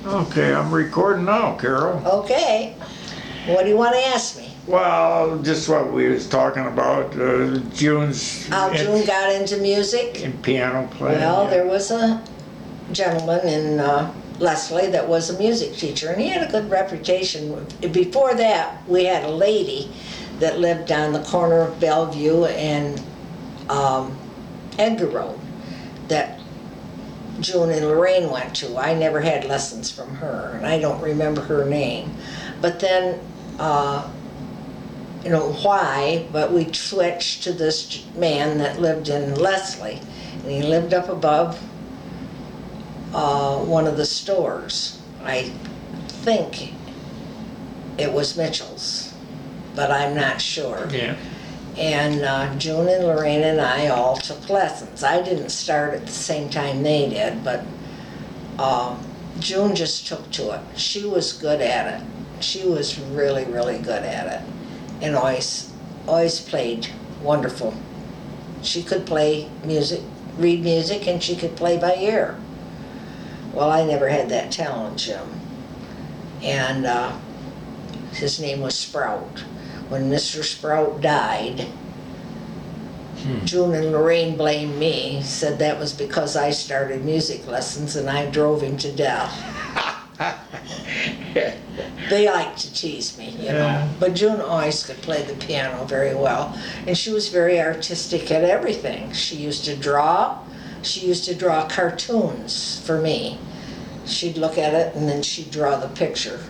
Okay, I'm recording now, Carol. Okay. What do you want to ask me? Well, just what we was talking about, June's How June got into music? in piano playing. Well, yeah. there was a gentleman in Leslie that was a music teacher, and he had a good reputation. Before that, we had a lady that lived on the corner of Bellevue and Edgar Road that June and Lorraine went to. I never had lessons from her, and I don't remember her name. But then, you know why, but we switched to this man that lived in Leslie, and he lived up above one of the stores. I think it was Mitchell's, but I'm not sure. Yeah. And June and Lorraine and I all took lessons. I didn't start at the same time they did, but June just took to it. She was good at it. She was really, really good at it, and always played wonderful. She could play music, read music, and she could play by ear. Well, I never had that talent, Jim. And his name was Sprout. When Mr. Sprout died, June and Lorraine blamed me, said that was because I started music lessons and I drove him to death. They like to tease me, you know. But June always could play the piano very well, and she was very artistic at everything. She used to draw. She used to draw cartoons for me. She'd look at it and then she'd draw the picture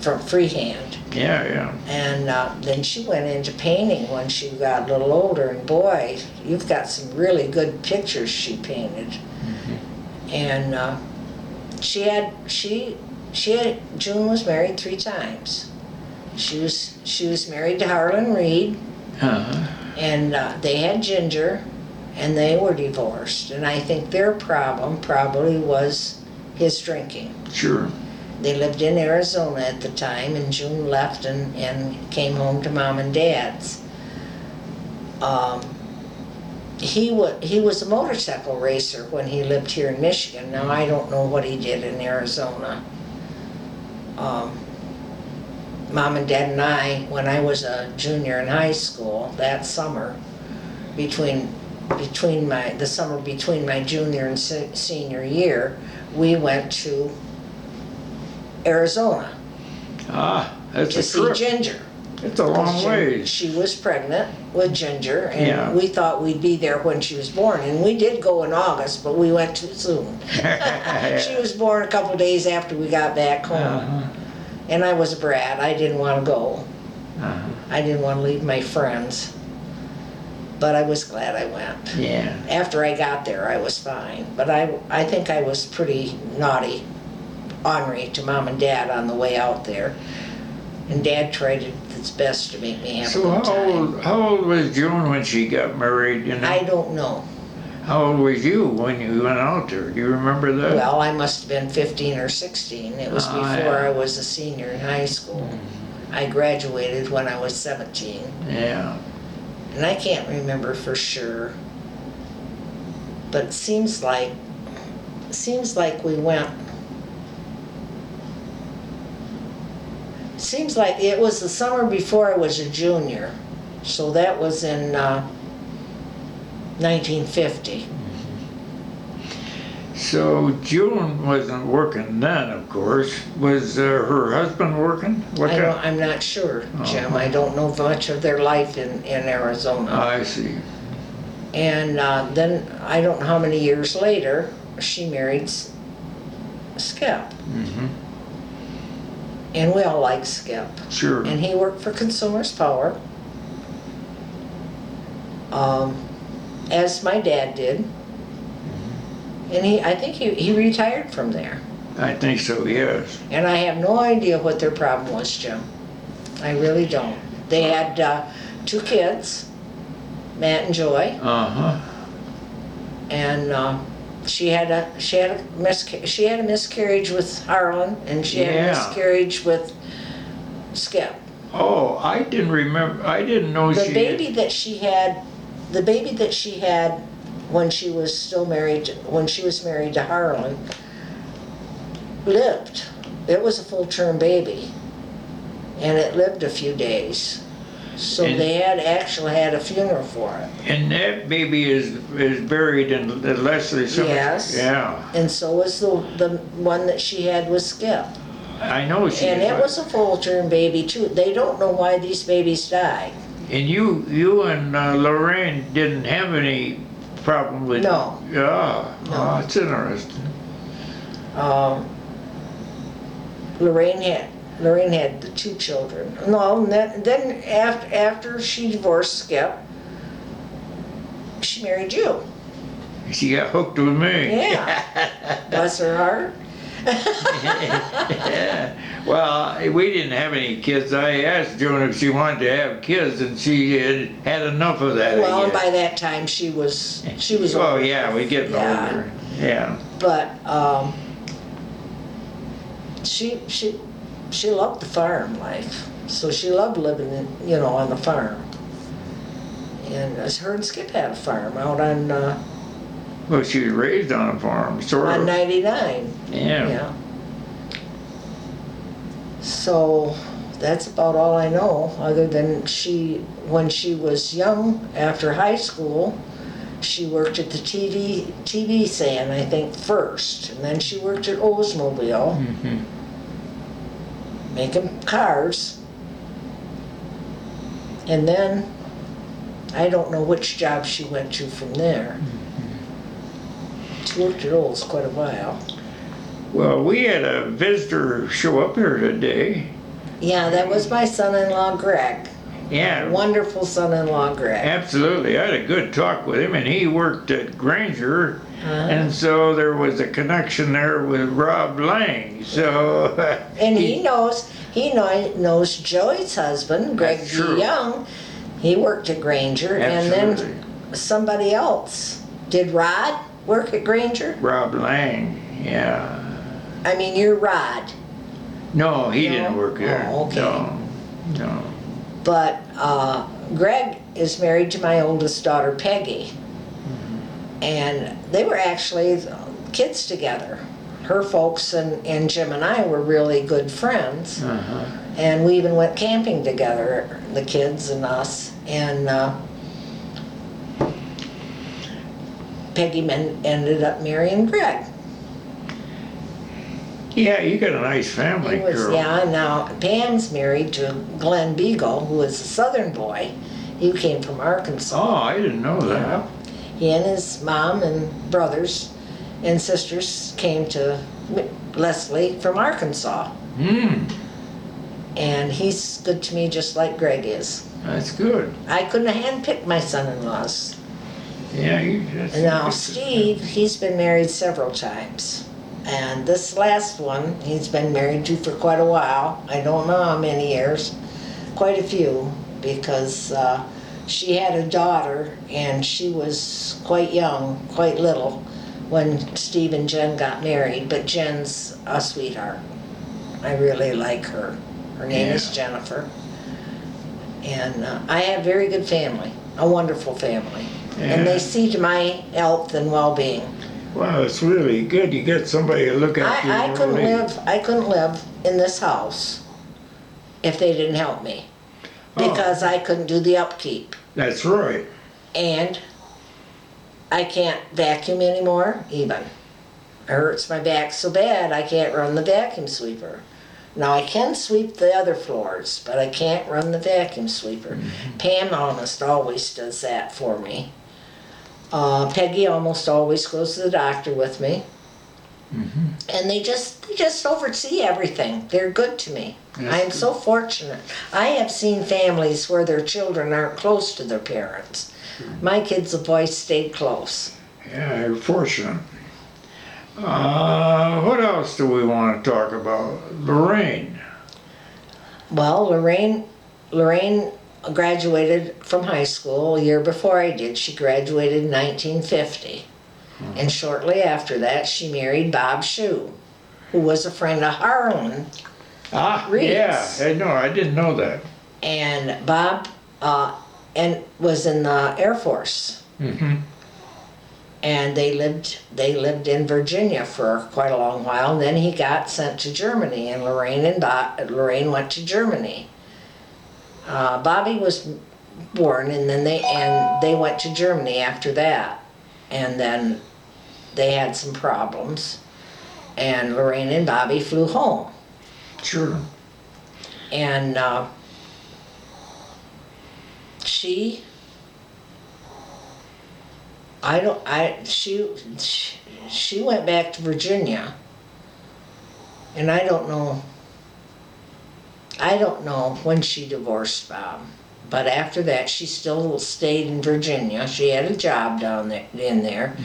from freehand. Yeah, yeah. And then she went into painting when she got a little older, and boy, you've got some really good pictures she painted. Mm-hmm. And June was married 3 times. She was married to Harlan Reed, and they had Ginger, and they were divorced. And I think their problem probably was his drinking. Sure. They lived in Arizona at the time, and June left and came home to Mom and Dad's. He was a motorcycle racer when he lived here in Michigan. Now, I don't know what he did in Arizona. Mom and Dad and I, when I was a junior in high school, that summer, between the summer between my junior and senior year, we went to Arizona that's to a see trip. Ginger. It's a long way. She was pregnant with Ginger, and Yeah. we thought we'd be there when she was born. And we did go in August, but we went too soon. She was born a couple days after we got back home. And I was a brat. I didn't want to go. I didn't want to leave my friends. But I was glad I went. Yeah. After I got there, I was fine. But I think I was pretty naughty, ornery to Mom and Dad on the way out there. And Dad tried his best to make me have a good time. How old was June when she got married? You know? I don't know. How old was you when you went out there? Do you remember that? Well, I must have been 15 or 16. It was before yeah. I was a senior in high school. I graduated when I was 17. Yeah. And I can't remember for sure. But it seems like we went. Seems like it was the summer before I was a junior. So that was in 1950. So June wasn't working then, of course. Was her husband working? I'm not sure, Jim. I don't know much of their life in Arizona. I see. And then, I don't know how many years later, she married Skip. And we all liked Skip. Sure. And he worked for Consumers Power, as my dad did. And I think he retired from there. I think so, yes. And I have no idea what their problem was, Jim. I really don't. They had 2 kids, Matt and Joy. And she had a miscarriage with Harlan, and she had a miscarriage with Skip. Oh, I didn't remember. I didn't know The baby that she had when she was married to Harlan, lived. It was a full-term baby, and it lived a few days. So And- they actually had a funeral for it. And that baby is buried in the Leslie Cemetery. Yes. Yeah. And so was the one that she had with Skip. I know she And is. it was a full-term baby too. They don't know why these babies died. And you and Lorraine didn't have any problem with. No. Yeah. No. Oh, it's interesting. Lorraine had the 2 children. No, and then after she divorced Skip, she married you. She got hooked with me. Yeah. Bless her heart. Yeah. Well, we didn't have any kids. I asked Joan if she wanted to have kids, and she had enough of that. Well, I and guess. by that time she was Oh older. yeah, we getting Yeah. older. Yeah. But she loved the farm life. So she loved living on the farm. And her and Skip had a farm out on Well, she was raised on a farm, sort of. 99. Yeah. Yeah. So that's about all I know, other than when she was young, after high school, she worked at the TV stand, I think, first. And then she worked at Oldsmobile, Mhm. making cars. And then, I don't know which job she went to from there. She worked at Olds quite a while. Well, we had a visitor show up here today. Yeah, that was my son-in-law, Greg. Yeah. Wonderful son-in-law, Greg. Absolutely. I had a good talk with him, and he worked at Granger, Uh-huh. and so there was a connection there with Rob Lang. So. And he knows Joey's husband, Greg That's G. true. Young. He worked at Granger, and Absolutely. then somebody else. Did Rod work at Granger? Rob Lang. Yeah. I mean, you're Rod, No, he No? didn't work there. Oh, okay. No. but Greg is married to my oldest daughter, Peggy, and they were actually kids together. Her folks and Jim and I were really good friends. Uh-huh. And we even went camping together, the kids and us. And Peggy ended up marrying Greg. Yeah, you got a nice family, He was, girl. yeah, now Pam's married to Glenn Beagle, who was a southern boy. He came from Arkansas. Oh, I didn't know that. He and his mom and brothers and sisters came to Leslie from Arkansas. Hmm, And he's good to me just like Greg is. that's good. I couldn't have handpicked my son-in-laws. Yeah, you just. And now Steve, he's been married several times. And this last one, he's been married to for quite a while. I don't know how many years. Quite a few, because she had a daughter, and she was quite young, quite little, when Steve and Jen got married. But Jen's a sweetheart. I really like her. Her name is Yeah. Jennifer. And I have very good family, a wonderful family. And Yeah. they see to my health and well-being. Wow, it's really good. You get somebody to look after I your couldn't old age. I couldn't live in this house if they didn't help me. Oh. Because I couldn't do the upkeep. That's right. And I can't vacuum anymore, even. It hurts my back so bad I can't run the vacuum sweeper. Now I can sweep the other floors, but I can't run the vacuum sweeper. Pam almost always does that for me. Peggy almost always goes to the doctor with me. And they just oversee everything. They're good to me. That's I am good. so fortunate. I have seen families where their children aren't close to their parents. My kids have always stayed close. Yeah, you're fortunate. What else do we want to talk about? Lorraine. Well, Lorraine graduated from high school a year before I did. She graduated in 1950. And shortly after that, she married Bob Shue, who was a friend of Harlan. Ah, Reeds. yeah. No, I didn't know that. And Bob was in the Air Force. Mm-hmm. And they lived in Virginia for quite a long while. And then he got sent to Germany, and Lorraine went to Germany. Bobby was born, and then they went to Germany after that. And then they had some problems, and Lorraine and Bobby flew home. Sure. And she went back to Virginia, and I don't know when she divorced Bob, but after that she still stayed in Virginia. She had a job down there,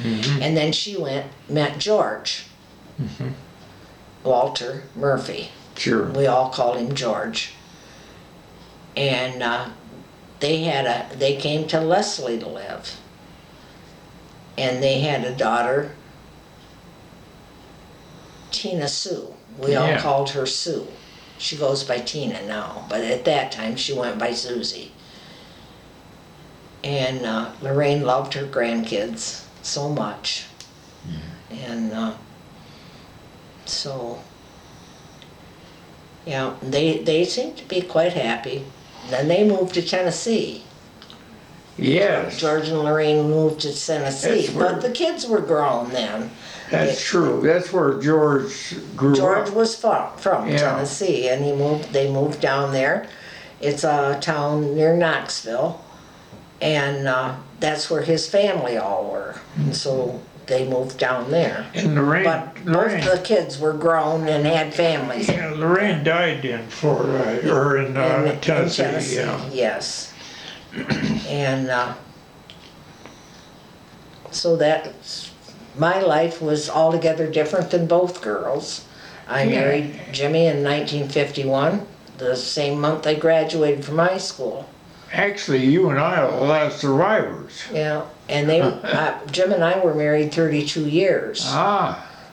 and then she met George, Walter Murphy. Sure. We all called him George. And they came to Leslie to live. And they had a daughter, Tina Sue. We all called her Sue. She goes by Tina now, but at that time she went by Susie. And Lorraine loved her grandkids so much. And so, yeah, they seemed to be quite happy. Then they moved to Tennessee. Yes. George and Lorraine moved to Tennessee, but the kids were grown then. That's true. That's where George grew George up. was from Tennessee, and they moved down there. It's a town near Knoxville, and that's where his family all were. And so they moved down there. And Lorraine, But most of the kids were grown and had families. yeah, Lorraine died in Florida, or in Tennessee. Yeah. Yes. And so my life was altogether different than both girls. I married Jimmy in 1951, the same month I graduated from high school. Actually, you and I are the last survivors. Yeah, and Jim and I were married 32 years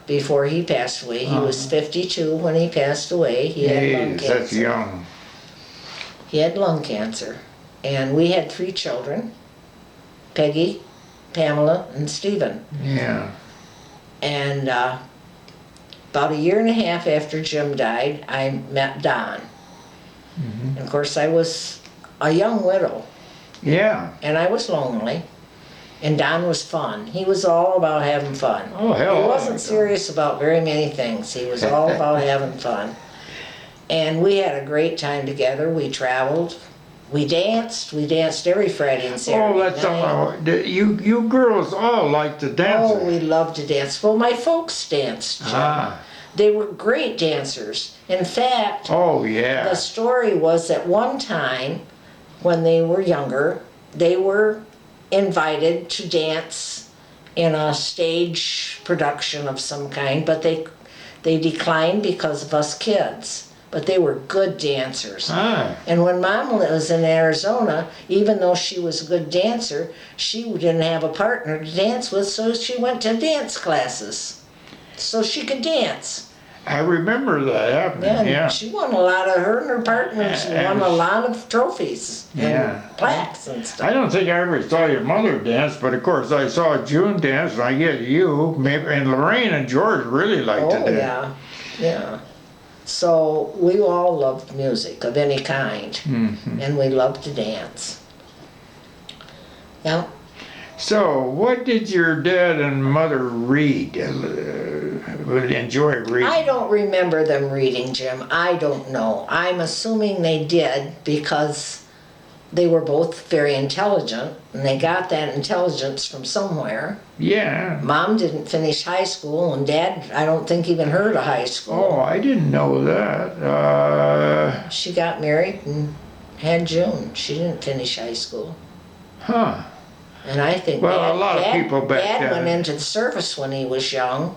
before he passed away. He was 52 when he passed away. He had lung cancer. That's young. He had lung cancer. And we had 3 children, Peggy, Pamela, and Stephen. Yeah. And about a year and a half after Jim died, I met Don. And of course, I was a young widow. Yeah. And I was lonely. And Don was fun. He was all about having fun. Oh, hell. He wasn't serious about very many things. He was all about having fun. And we had a great time together. We traveled. We danced every Friday and Saturday Oh, that's night. something. You girls all like to dance. Oh, we loved to dance. Well, my folks danced, Jim. They were great dancers. In fact, Oh, yeah. the story was that one time when they were younger, they were invited to dance in a stage production of some kind, but they declined because of us kids. But they were good dancers. And when Mom was in Arizona, even though she was a good dancer, she didn't have a partner to dance with, so she went to dance classes so she could dance. I remember that happening. Yeah. She won a lot of, her and her partners won a lot of trophies and plaques and stuff. I don't think I ever saw your mother dance, but of course I saw June dance, and I get you, maybe, and Lorraine and George really liked to dance. Yeah. So we all loved music of any kind, and we loved to dance. Yeah. So, what did your dad and mother read? Would enjoy reading? I don't remember them reading, Jim. I don't know. I'm assuming they did because they were both very intelligent, and they got that intelligence from somewhere. Yeah. Mom didn't finish high school, and Dad, I don't think even heard of high school. Oh, I didn't know that. She got married and had June. She didn't finish high school. Huh. And I think Well, a lot of people back Dad then. went into the service when he was young,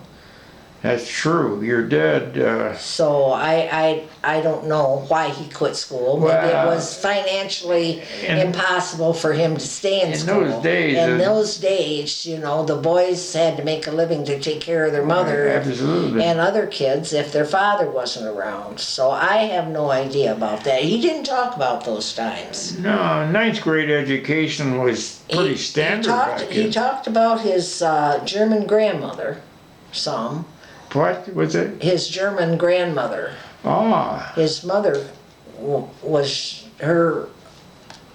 That's true. Your dad, So I don't know why he quit school. Maybe Well, it was financially in- impossible for him to stay in school. those days, In those days, you know, the boys had to make a living to take care of their mother absolutely. and other kids if their father wasn't around. So I have no idea about that. He didn't talk about those times. No, ninth grade education was pretty standard back He then. talked about his German grandmother, some. What was it? His German grandmother. Ah, His mother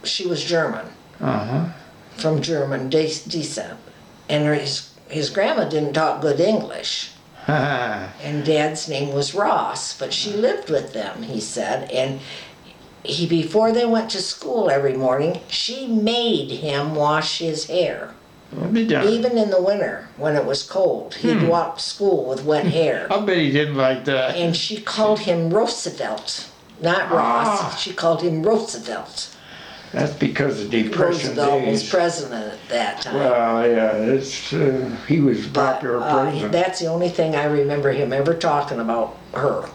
she was German, uh-huh. from German descent. And his grandma didn't talk good English. And Dad's name was Ross, but she lived with them, he said. And before they went to school every morning, she made him wash his hair. Let me down. Even in the winter, when it was cold, he'd walk to school with wet hair. I bet he didn't like that. And she called him Roosevelt, not Ross. Ah. She called him Roosevelt. That's because of Depression Roosevelt was days. president at that time. Well, yeah, he was a But popular president. that's the only thing I remember him ever talking about her.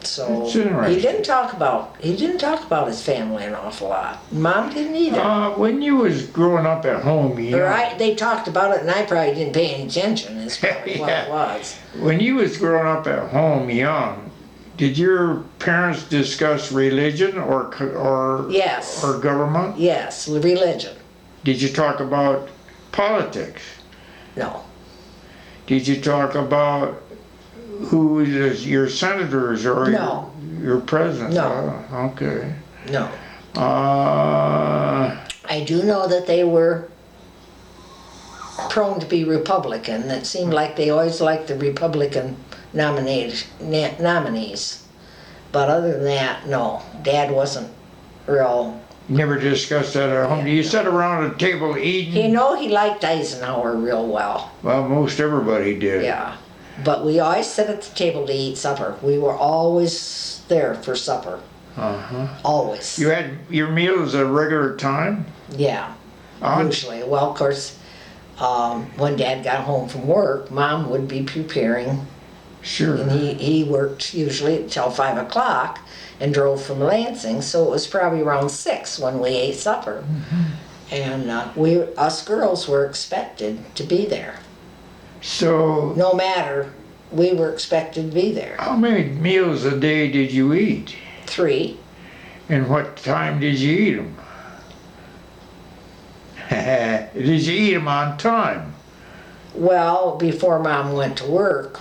So That's interesting. he didn't talk about his family an awful lot. Mom didn't either. When you was growing up at home, you know, They talked about it, and I probably didn't pay any attention. Is probably what it Yeah. was. when you was growing up at home young, did your parents discuss religion or Yes. or government? Yes, religion. Did you talk about politics? No. Did you talk about who is your senators or No. your presidents? No. Oh, okay. No. Uh, I do know that they were prone to be Republican. It seemed like they always liked the Republican nominees. But other than that, no. Dad wasn't real. never discussed that at home. Yeah, Do you no. sit around a table eating? He liked Eisenhower real well. Well, most everybody did. Yeah. But we always sit at the table to eat supper. We were always there for supper. Uh-huh. Always. You had your meals at a regular time? Yeah. Usually. Well, of course, when Dad got home from work, Mom would be preparing. Sure. And he worked usually until 5 o'clock and drove from Lansing, so it was probably around 6 when we ate supper. And us girls were expected to be there. So, No matter, we were expected to be there. how many meals a day did you eat? 3. And what time did you eat them? Did you eat them on time? Well, before Mom went to work,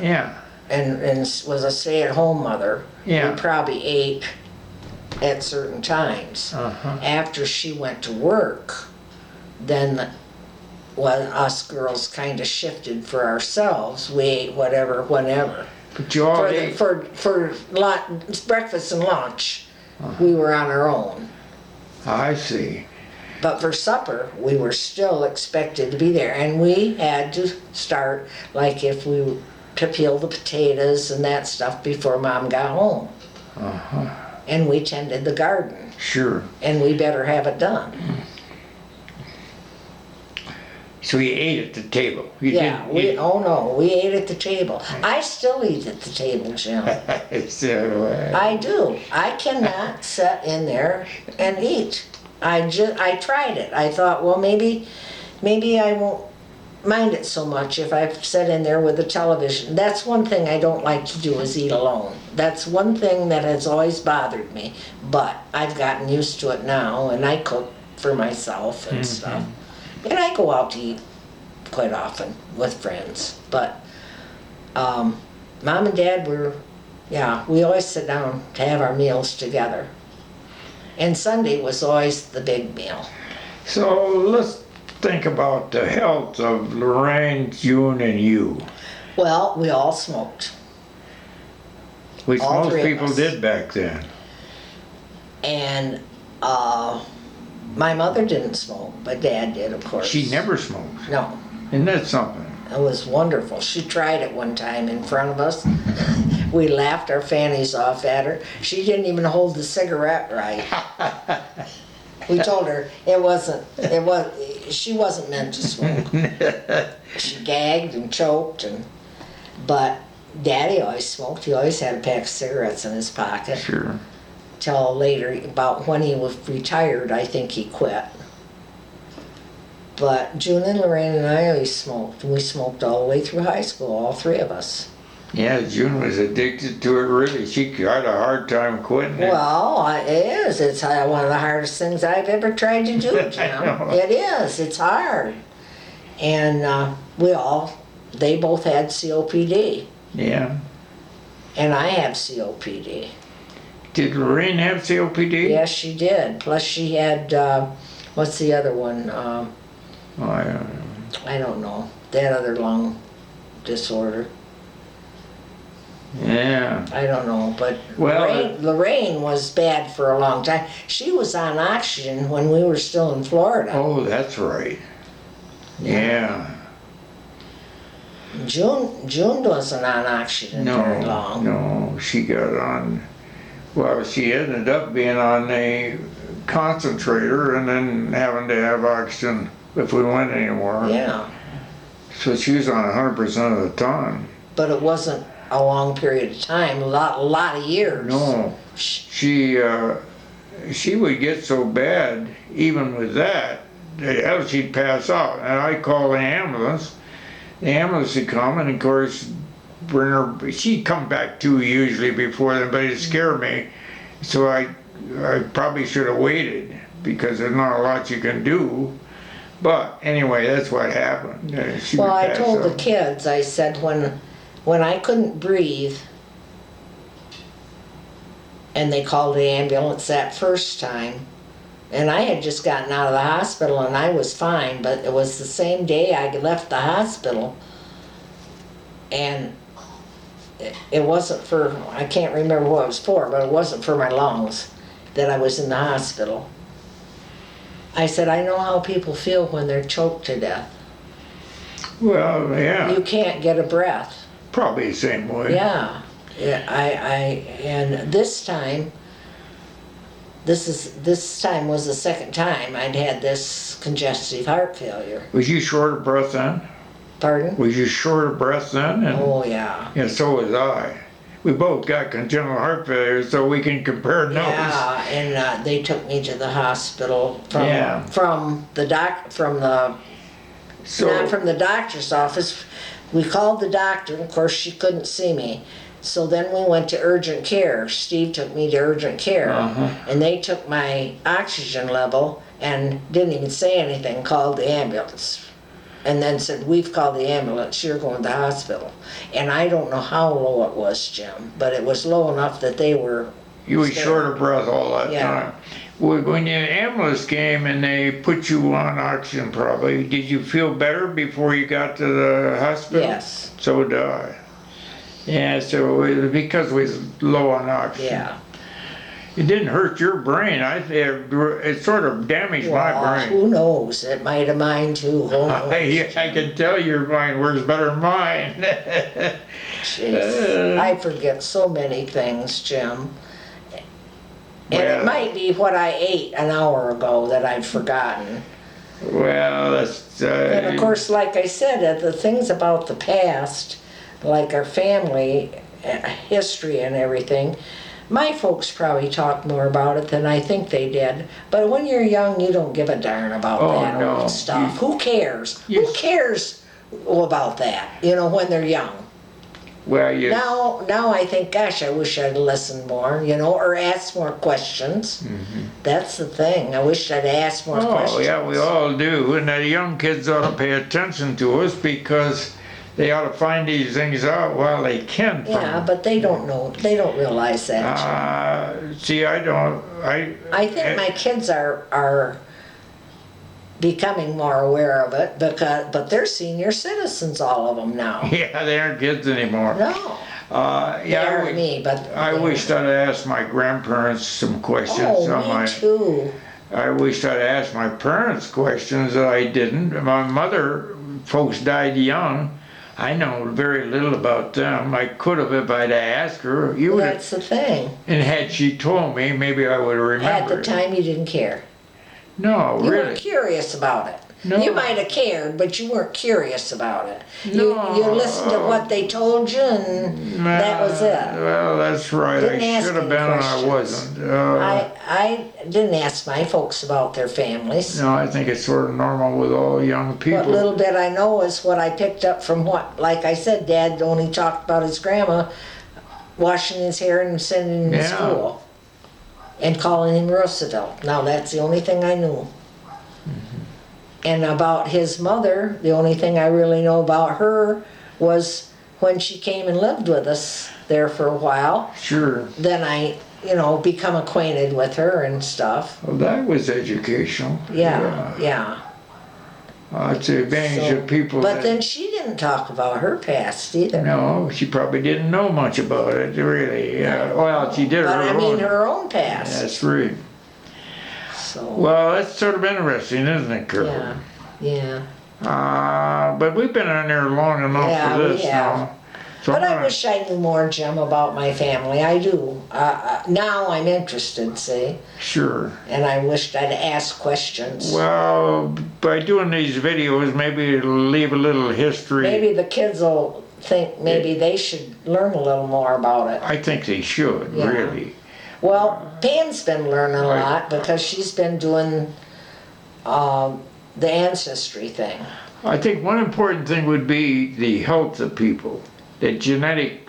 Yeah. and was a stay-at-home mother, Yeah. we probably ate at certain times. Uh-huh. After she went to work, then when us girls kind of shifted for ourselves, we ate whatever, whenever. But you all ate. For breakfast and lunch, we were on our own. I see. But for supper, we were still expected to be there, and we had to start, like if we to peel the potatoes and that stuff before Mom got home. Uh-huh. And we tended the garden, Sure. and we better have it done. So you ate at the table. You Yeah, didn't we eat. we ate at the table. I still eat at the table, Jim. So, I do. I cannot sit in there and eat. I tried it. I thought, well, maybe I won't mind it so much if I sit in there with the television. That's one thing I don't like to do, is eat alone. That's one thing that has always bothered me. But I've gotten used to it now, and I cook for myself and stuff. And I go out to eat quite often with friends. But Mom and Dad we always sit down to have our meals together. And Sunday was always the big meal. so let's think about the health of Lorraine, June, and you, Well, we all smoked. which All most 3 of people us. did back then. And my mother didn't smoke, but Dad did, of course. She never smoked. No. Isn't that something? It was wonderful. She tried it one time in front of us. We laughed our fannies off at her. She didn't even hold the cigarette right. We told her it wasn't she wasn't meant to smoke. She gagged and choked, but Daddy always smoked. He always had a pack of cigarettes in his pocket. Sure. Till later, about when he was retired, I think he quit. But June and Lorraine and I always smoked. We smoked all the way through high school, all three of us. Yeah, June was addicted to it, really. She had a hard time quitting it. Well, it is. It's one of the hardest things I've ever tried to do, Jim. It is. It's hard. And they both had COPD. Yeah. And I have COPD. Did Lorraine have COPD? Yes, she did. Plus she had, what's the other one? I don't know. That other lung disorder. Yeah. I don't know, but Well, Lorraine was bad for a long time. She was on oxygen when we were still in Florida. Oh, that's right. Yeah. June wasn't on oxygen very long. No, she got on, well, she ended up being on a concentrator and then having to have oxygen if we went anywhere. Yeah. So she was on 100% of the time. But it wasn't a long period of time, a lot of years. No, she would get so bad, even with that, she'd pass out. And I'd call the ambulance. The ambulance would come, and of course, bring her. She'd come back too usually before then, but it scared me. So I probably should have waited because there's not a lot you can do. But anyway, that's what happened. Well, I told the kids, I said when I couldn't breathe and they called the ambulance that first time, and I had just gotten out of the hospital and I was fine, but it was the same day I left the hospital, and it wasn't for, I can't remember what it was for, but it wasn't for my lungs that I was in the hospital. I said, I know how people feel when they're choked to death. Well, yeah. You can't get a breath. Probably the same way. Yeah. And this time was the second time I'd had this congestive heart failure. Was you short of breath then? Pardon? Was you short of breath then? Oh, yeah. Yeah, so was I. We both got congenital heart failure, so we can compare notes. Yeah, and they took me to the hospital from the not from the doctor's office. We called the doctor, and of course she couldn't see me. So then we went to urgent care. Steve took me to urgent care, and they took my oxygen level and didn't even say anything, called the ambulance. And then said, we've called the ambulance, you're going to the hospital. And I don't know how low it was, Jim, but it was low enough that they were... You were short of breath all that time. Well, when the ambulance came and they put you on oxygen probably, did you feel better before you got to the hospital? Yes. So did I. Yeah, so it was because we was low on oxygen. Yeah. It didn't hurt your brain. It sort of damaged my brain. Who knows? It might have mine too. Who knows? I can tell your mind works better than mine. Jeez. I forget so many things, Jim. And it might be what I ate an hour ago that I've forgotten. Well, that's... and of course, like I said, the things about the past, like our family history and everything, my folks probably talk more about it than I think they did. But when you're young, you don't give a darn about that old stuff. Who cares? Who cares about that, when they're young? Well, Now I think, gosh, I wish I'd listened more, or asked more questions. Mm-hmm. That's the thing. I wish I'd asked more questions. Oh, yeah, we all do. And the young kids ought to pay attention to us because they ought to find these things out while they can. Yeah, but they don't know. They don't realize that. See, I don't. I think my kids are becoming more aware of it but they're senior citizens, all of them now. Yeah, they aren't kids anymore. No. They aren't me, but I wished I'd asked my grandparents some questions. Oh, me too. I wished I'd asked my parents questions that I didn't. My mother, folks died young. I know very little about them. I could have if I'd asked her. That's the thing. And had she told me, maybe I would have remembered. At the time, you didn't care. No, You really. were curious about it. No. You might have cared, but you weren't curious about it. No. You listened to what they told you, and that was it. Well, that's right. Didn't I ask should have any been and I questions. wasn't. I didn't ask my folks about their families. No, I think it's sort of normal with all young people. What little bit I know is what I picked up from what, like I said, Dad only talked about his grandma washing his hair and sending him to Yeah. school. And calling him Roosevelt. Now that's the only thing I knew. And about his mother, the only thing I really know about her was when she came and lived with us there for a while. Sure. Then I, become acquainted with her and stuff. Well, that was educational. Yeah. It's the advantage of people But that... then she didn't talk about her past either. No, she probably didn't know much about it, really. Well, she did But I her mean own. her own past. That's right. So, Well, that's sort of interesting, isn't it, Carol? yeah. But we've been on there long enough Yeah, for we this have. now. So But I'm I gonna- wish I knew more, Jim, about my family. I do. Now I'm interested, see? Sure. And I wished I'd ask questions. Well, by doing these videos, maybe it'll leave a little history. Maybe the kids will think maybe they should learn a little more about it. I think they should, Yeah. really. Well, Pam's been learning a Right. lot because she's been doing the ancestry thing. I think one important thing would be the health of people. The genetic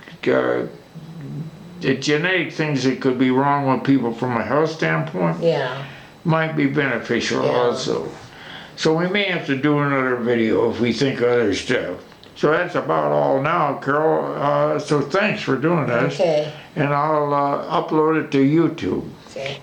things that could be wrong with people from a health standpoint Yeah. might be beneficial Yeah. also. So we may have to do another video if we think of other stuff. So that's about all now, Carol. So thanks for doing this. Okay. And I'll upload it to YouTube. Okay.